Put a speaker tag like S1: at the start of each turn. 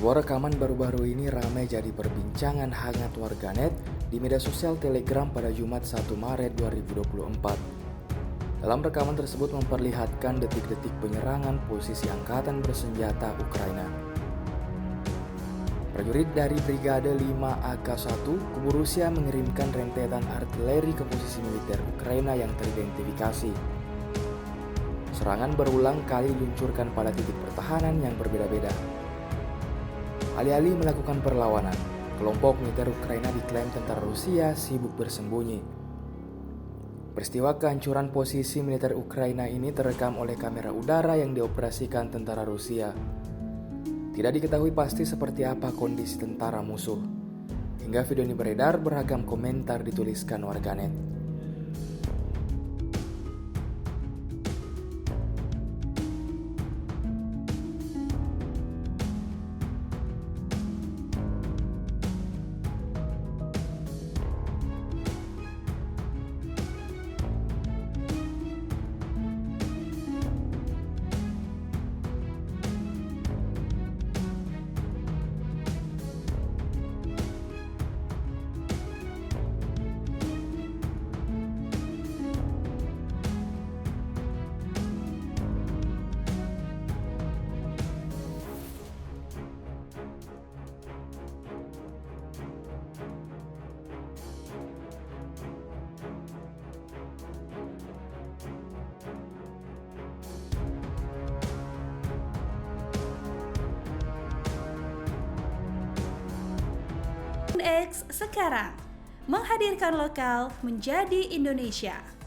S1: Sebuah rekaman baru-baru ini ramai jadi perbincangan hangat warganet di media sosial Telegram pada Jumat 1 Maret 2024. Dalam rekaman tersebut memperlihatkan detik-detik penyerangan posisi angkatan bersenjata Ukraina. Prajurit dari Brigade 5AK-1 kubu Rusia mengirimkan rentetan artileri ke posisi militer Ukraina yang teridentifikasi. Serangan berulang kali diluncurkan pada titik pertahanan yang berbeda-beda. Alih-alih melakukan perlawanan, kelompok militer Ukraina diklaim tentara Rusia sibuk bersembunyi. Peristiwa kehancuran posisi militer Ukraina ini terekam oleh kamera udara yang dioperasikan tentara Rusia. Tidak diketahui pasti seperti apa kondisi tentara musuh. Hingga video ini beredar, beragam komentar dituliskan warganet.
S2: X sekarang menghadirkan lokal menjadi Indonesia.